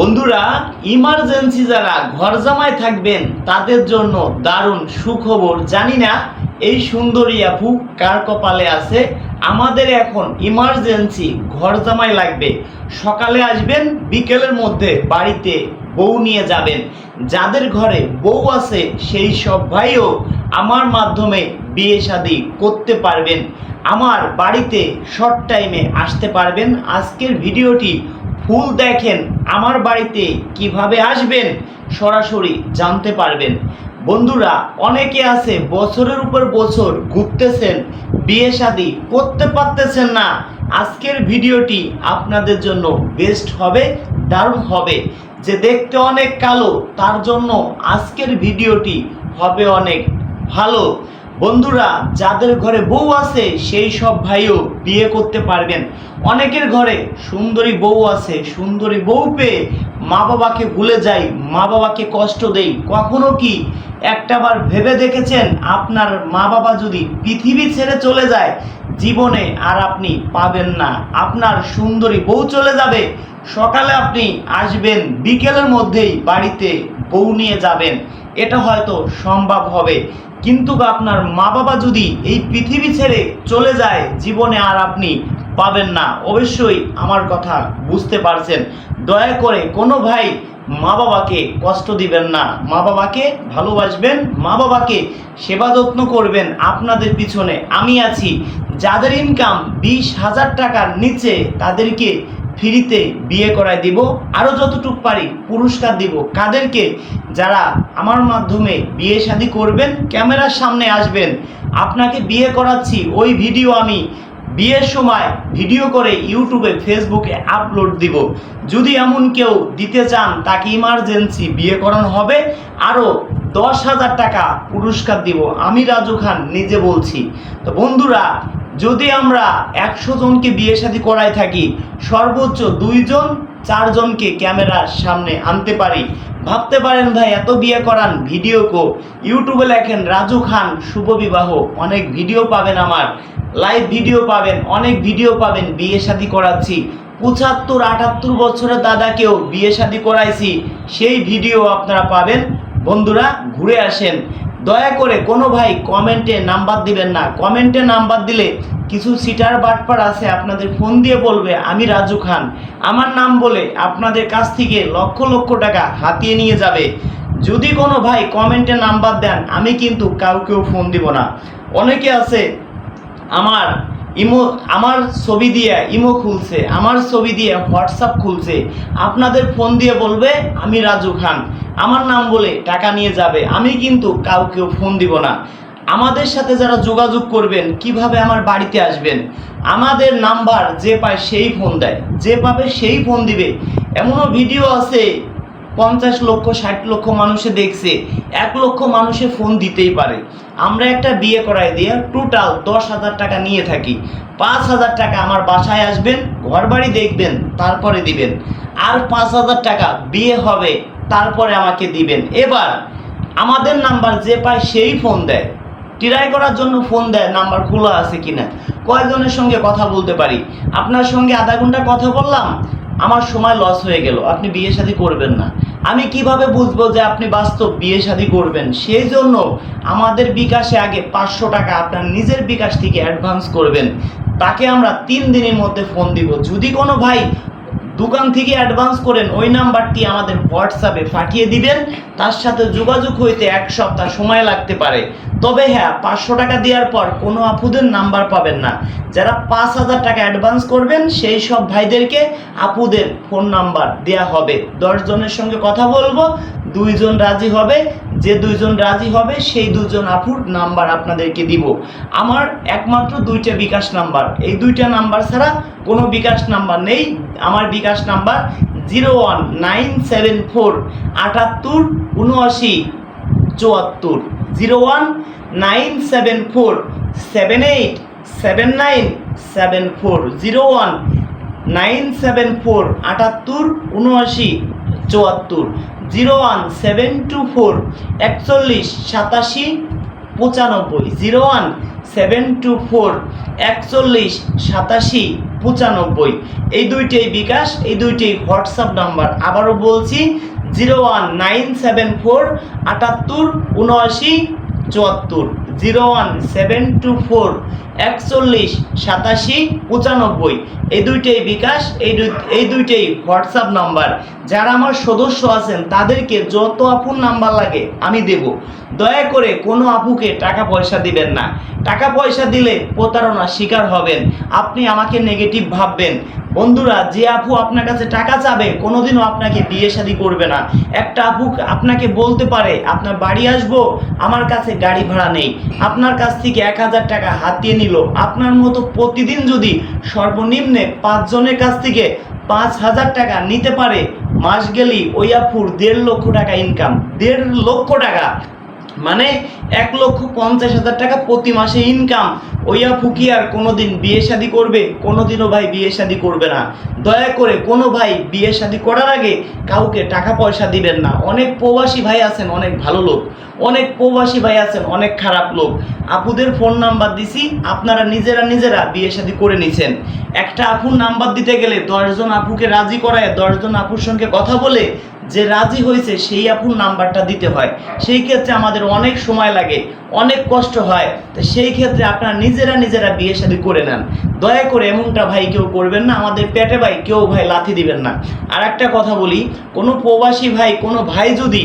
বন্ধুরা, ইমার্জেন্সি যারা ঘর জামাই থাকবেন তাদের জন্য দারুণ সুখবর। জানি না এই সুন্দরী আপু কার কপালে আছে। আমাদের এখন ইমার্জেন্সি ঘর জামাই লাগবে। সকালে আসবেন, বিকেলের মধ্যে বাড়িতে বউ নিয়ে যাবেন। যাদের ঘরে বউ আছে সেই সব ভাইও আমার মাধ্যমে বিয়ে শাদী করতে পারবেন। আমার বাড়িতে শর্ট টাইমে আসতে পারবেন। আজকের ভিডিওটি ফুল দেখেন, আমার বাড়িতে কিভাবে আসবেন সরাসরি জানতে পারবেন। বন্ধুরা, অনেকে আছে বছরের উপর বছর ঘুরতেছেন, বিয়ে শাদী করতে পারতেছেন না। আজকের ভিডিওটি আপনাদের জন্য বেস্ট হবে, দারুণ হবে। যে দেখতে অনেক কালো তার জন্য আজকের ভিডিওটি হবে অনেক ভালো। বন্ধুরা, যাদের ঘরে বউ আছে সেই সব ভাইও বিয়ে করতে পারবেন। অনেকের ঘরে সুন্দরী বউ আছে, সুন্দরী বউ পেয়ে মা বাবাকে ভুলে যাই, মা বাবাকে কষ্ট দেই। কখনো কি একটাবার ভেবে দেখেছেন আপনার মা বাবা যদি পৃথিবী ছেড়ে চলে যায়, জীবনে আর আপনি পাবেন না। আপনার সুন্দরী বউ চলে যাবে, সকালে আপনি আসবেন, বিকেলের মধ্যেই বাড়িতে বউ নিয়ে যাবেন। এটা হয়তো সম্ভব হবে, কিন্তু আপনার মা বাবা যদি এই পৃথিবী ছেড়ে চলে যায়, জীবনে আর আপনি পাবেন না। অবশ্যই আমার কথা বুঝতে পারছেন। দয়া করে কোনো ভাই মা বাবাকে কষ্ট দিবেন না। মা বাবাকে ভালোবাসবেন, মা বাবাকে সেবা যত্ন করবেন। আপনাদের পিছনে আমি আছি। যাদের ইনকাম 20,000 টাকার নিচে তাদেরকে ফ্রিতে বিয়ে করায় দিব, আরও যতটুকু পারি পুরস্কার দিব। কাদেরকে? যারা আমার মাধ্যমে বিয়ে শাদী করবেন, ক্যামেরার সামনে আসবেন, আপনাকে বিয়ে করাচ্ছি। ওই ভিডিও আমি বিয়ের সময় ভিডিও করে ইউটিউবে, ফেসবুকে আপলোড দিব। যদি এমন কেউ দিতে চান, তাকে ইমার্জেন্সি বিয়ে করানো হবে, আরও 10,000 টাকা পুরস্কার দিব। আমি রাজু খান নিজে বলছি। তো বন্ধুরা, যদি আমরা 100 জনকে বিয়ে শাদী করাই থাকি, সর্বোচ্চ 2 জন 4 জনকে ক্যামেরার সামনে আনতে পারি। ভাবতে পারেন ভাই এত বিয়ে করান, ভিডিও কো? ইউটিউবে লেখেন রাজু খান শুভ বিবাহ, অনেক ভিডিও পাবেন, আমার লাইভ ভিডিও পাবেন, অনেক ভিডিও পাবেন। বিয়ে শাদী করাচ্ছি, 75-78 বছরের দাদাকেও বিয়ে শাদী করাইছি, সেই ভিডিও আপনারা পাবেন। বন্ধুরা, ঘুরে আসেন। দয়া করে কোনো ভাই কমেন্টে নাম্বার দিবেন না। কমেন্টে নাম্বার দিলে কিছু সিটার বাটপার আছে, আপনাদের ফোন দিয়ে বলবে আমি রাজু খান, আমার নাম বলে আপনাদের কাছ থেকে লক্ষ লক্ষ টাকা হাতিয়ে নিয়ে যাবে। যদি কোনো ভাই কমেন্টে নাম্বার দেন, আমি কিন্তু কাউকেও ফোন দিব না। অনেকে আছে আমার ছবি দিয়ে ইমো খুলছে, আমার ছবি দিয়ে হোয়াটসঅ্যাপ খুলছে, আপনাদের ফোন দিয়ে বলবে আমি রাজু খান, আমার নাম বলে টাকা নিয়ে যাবে। আমি কিন্তু কাউকেও ফোন দিব না। আমাদের সাথে যারা যোগাযোগ করবেন, কিভাবে আমার বাড়িতে আসবেন, আমাদের নাম্বার যে পায় সেই ফোন দেয়, যে পাবে সেই ফোন দিবে। এমনও ভিডিও আছে 50 লক্ষ 60 লক্ষ মানুষে দেখছে, 1 লক্ষ মানুষে ফোন দিতেই পারে। আমরা একটা বিয়ে করাই দিয়ে টোটাল 10,000 টাকা নিয়ে থাকি। 5,000 টাকা আমার বাসায় আসবেন, ঘর বাড়ি দেখবেন, তারপরে দিবেন। আর 5,000 টাকা বিয়ে হবে, তারপরে আমাকে দিবেন। এবার আমাদের নাম্বার যে পায় সেই ফোন দেয়, ট্রাই করার জন্য ফোন দেয় নাম্বার খোলা আছে কিনা, কয়জনের সঙ্গে কথা বলতে পারি। আপনার সঙ্গে আধা ঘন্টা কথা বললাম, আমার সময় লস হয়ে গেল, আপনি বিয়ে শাদী করবেন না। আমি কিভাবে বুঝবো যে আপনি বাস্তব বিয়ে শাদী করবেন? সেই জন্য আমাদের বিকাশে আগে 500 টাকা আপনার নিজের বিকাশ থেকে অ্যাডভান্স করবেন, তাকে আমরা 3 দিনের মধ্যে ফোন দিব। যদি কোনো ভাই দোকান থেকে অ্যাডভান্স করেন, ওই নাম্বারটি আমাদের হোয়াটসঅ্যাপে পাঠিয়ে দিবেন। তার সাথে যোগাযোগ হইতে 1 সপ্তাহ সময় লাগতে পারে। তবে হ্যাঁ, 500 টাকা দেওয়ার পর কোনো আপুদের নাম্বার পাবেন না। যারা 5,000 টাকা অ্যাডভান্স করবেন, সেই সব ভাইদেরকে আপুদের ফোন নাম্বার দেওয়া হবে। 10 জনের সঙ্গে কথা বলবো, 2 জন রাজি হবে। যে 2 জন রাজি হবে, সেই 2 জন আপুর নাম্বার আপনাদেরকে দিব। আমার একমাত্র 2টা বিকাশ নাম্বার, এই 2টা নাম্বার ছাড়া কোনো বিকাশ নাম্বার নেই। আমার বিকাশ নাম্বার 01974 78 79 74, 01974 78 79 74, 01974 78 79 74, 01724 41 87 95, 01724 41 87 95। এই দুইটাই বিকাশ, এই দুইটাই হোয়াটসঅ্যাপ নাম্বার। আবারও বলছি 01974 78 79 74, 01724 41 87 95। এই দুইটাই বিকাশ, এই দুইটাই হোয়াটসঅ্যাপ নাম্বার। যারা আমার সদস্য আছেন তাদেরকে যত আপুর নাম্বার লাগে আমি দেব। দয়া করে কোনো আপুকে টাকা পয়সা দিবেন না। টাকা পয়সা দিলে প্রতারণার শিকার হবেন, আপনি আমাকে নেগেটিভ ভাববেন। বন্ধুরা, যে আপু আপনার কাছে টাকা চাবে কোনোদিনও আপনাকে বিয়ে শাদী করবে না। একটা আপু আপনাকে বলতে পারে আপনার বাড়ি আসবো, আমার কাছে গাড়ি ভাড়া নেই, আপনার কাছ থেকে 1000 টাকা হাতিয়ে নিল। আপনার মতো প্রতিদিন যদি সর্বনিম্নে 5 জনের কাছ থেকে 5000 টাকা নিতে পারে, মাস গেলেই ওই আপুর 1.5 লক্ষ টাকা ইনকাম। 1.5 লক্ষ টাকা মানে 1,50,000 টাকা প্রতি মাসে ইনকাম। ওই আপু কি আর কোনোদিন বিয়ে শাদী করবে? কোনোদিনও ভাই বিয়ে শাদী করবে না। দয়া করে কোনো ভাই বিয়ে শাদী করার আগে কাউকে টাকা পয়সা দিবেন না। অনেক প্রবাসী ভাই আছেন অনেক ভালো লোক, অনেক প্রবাসী ভাই আছেন অনেক খারাপ লোক। আপুদের ফোন নাম্বার দিছি, আপনারা নিজেরা বিয়ে শাদী করে নিছেন। একটা আপুর নাম্বার দিতে গেলে 10 জন আপুকে রাজি করায় 10 জন আপুর সঙ্গে কথা বলে যে রাজি হয়েছে সেই আপুর নাম্বারটা দিতে হয়। সেই ক্ষেত্রে আমাদের অনেক সময় লাগে, অনেক কষ্ট হয়। তো সেই ক্ষেত্রে আপনারা নিজেরা বিয়ে শাদী করে নেন। দয়া করে এমনটা ভাই কেউ করবেন না। আমাদের পেটে ভাই কেউ ভাই লাথি দিবেন না। আর একটা কথা বলি, কোনো প্রবাসী ভাই কোনো ভাই যদি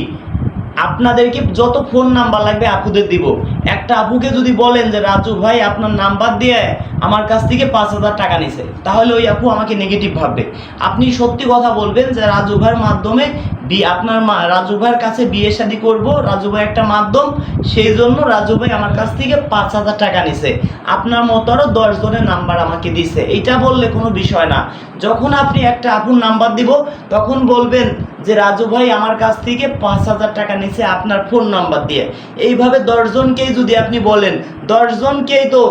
আপনাদেরকে যত ফোন নাম্বার লাগবে আপুদের দিব। একটা আপুকে যদি বলেন যে রাজু ভাই আপনার নাম্বার দিয়ে আমার কাছ থেকে 5000 টাকা নিছে, তাহলে ওই আপু আমাকে নেগেটিভ ভাববে। আপনি সত্যি কথা বলবেন যে রাজু ভাইয়ের মাধ্যমে আপনার রাজু ভাইয়ের কাছে বিয়ে শাদী করবো, রাজু ভাই একটা মাধ্যম, সেই জন্য রাজু ভাই আমার কাছ থেকে 5000 টাকা নিছে, আপনার মতো আরও 10 জনের নাম্বার আমাকে দিছে। এইটা বললে কোনো বিষয় না। যখন আপনি একটা আপুর নাম্বার দিব তখন বলবেন যে রাজু ভাই আমার কাছ থেকে 5000 টাকা নিছে আপনার ফোন নাম্বার দিয়ে। এইভাবে 10 জনকেই যদি আপনি বলেন, 10 জনকেই তো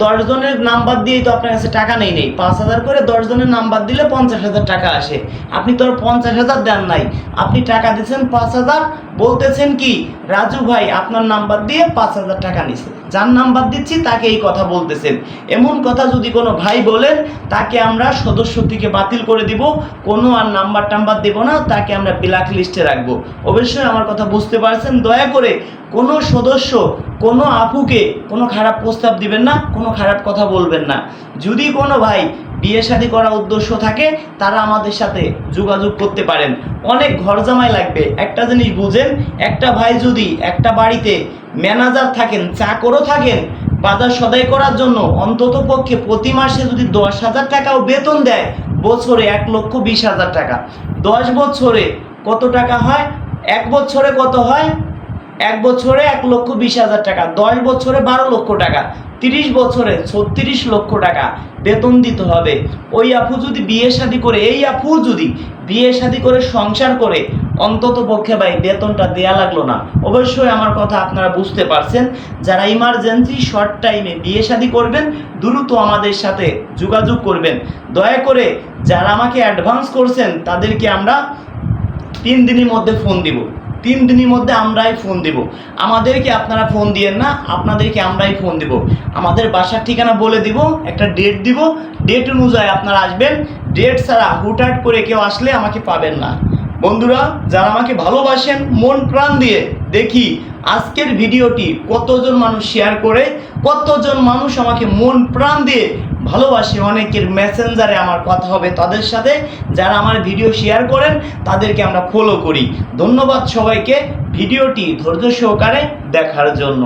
10 জনের নাম্বার দিয়েই তো আপনার কাছে টাকা নেই 5000 করে 10 জনের নাম্বার দিলে 50,000 টাকা আসে। আপনি তো আর 50,000 দেন নাই, আপনি টাকা দিচ্ছেন 5000, বলতেছেন কি রাজু ভাই আপনার নাম্বার দিয়ে 5000 টাকা নিছে, যার নাম্বার দিচ্ছি তাকে এই কথা বলতেছেন। এমন কথা যদি কোনো ভাই বলেন তাকে আমরা সদস্য থেকে বাতিল করে দিব, কোনো আর নাম্বার টাম্বার দেব না, তাকে আমরা ব্ল্যাক লিস্টে রাখবো। অবশ্যই আমার কথা বুঝতে পারছেন। দয়া করে কোনো সদস্য কোনো আপুকে কোনো খারাপ প্রস্তাব দিবেন না, কোনো খারাপ কথা বলবেন না। যদি কোনো ভাই বিয়ে শাদী করার উদ্দেশ্য থাকে তারা আমাদের সাথে যোগাযোগ করতে পারেন। অনেক ঘর জামাই লাগবে। একটা জিনিস বুঝেন, একটা ভাই যদি একটা বাড়িতে ম্যানেজার থাকেন, চাকরও থাকেন, বাজার সদাই করার জন্য অন্তত পক্ষে প্রতি মাসে যদি 10,000 টাকাও বেতন দেয়, বছরে 1,20,000 টাকা। 10 বছরে কত টাকা হয়? 1 বছরে কত হয়? 1 বছরে 1,20,000 টাকা, 10 বছরে 12 লক্ষ টাকা, 30 বছরে 36 লক্ষ টাকা বেতন দিতে হবে। ওই আপু যদি বিয়ে শাদী করে, এই আপু যদি বিয়ে শাদী করে সংসার করে, অন্তত পক্ষে ভাই বেতনটা দেয়া লাগলো না। অবশ্যই আমার কথা আপনারা বুঝতে পারছেন। যারা ইমার্জেন্সি শর্ট টাইমে বিয়ে শাদী করবেন দ্রুত আমাদের সাথে যোগাযোগ করবেন। দয়া করে যারা আমাকে অ্যাডভান্স করছেন তাদেরকে আমরা 3 দিনের মধ্যে ফোন দিব। 3 দিনের মধ্যে আমরাই ফোন দিব। আমাদেরকে আপনারা ফোন দিয়েন না, আপনাদেরকে আমরাই ফোন দিব। আমাদের বাসার ঠিকানা বলে দিব, একটা ডেট দিব, ডেট অনুযায়ী আপনারা আসবেন। ডেট ছাড়া হুটহাট করে কেউ আসলে আমাকে পাবেন না। বন্ধুরা, যারা আমাকে ভালোবাসেন মন প্রাণ দিয়ে, দেখি আজকের ভিডিওটি কতজন মানুষ শেয়ার করে, কতজন মানুষ আমাকে মন প্রাণ দিয়ে ভালোবাসে। অনেকের মেসেঞ্জারে আমার কথা হবে তাদের সাথে। যারা আমার ভিডিও শেয়ার করেন তাদেরকে আমরা ফলো করি। ধন্যবাদ সবাইকে ভিডিওটি ধৈর্য সহকারে দেখার জন্য।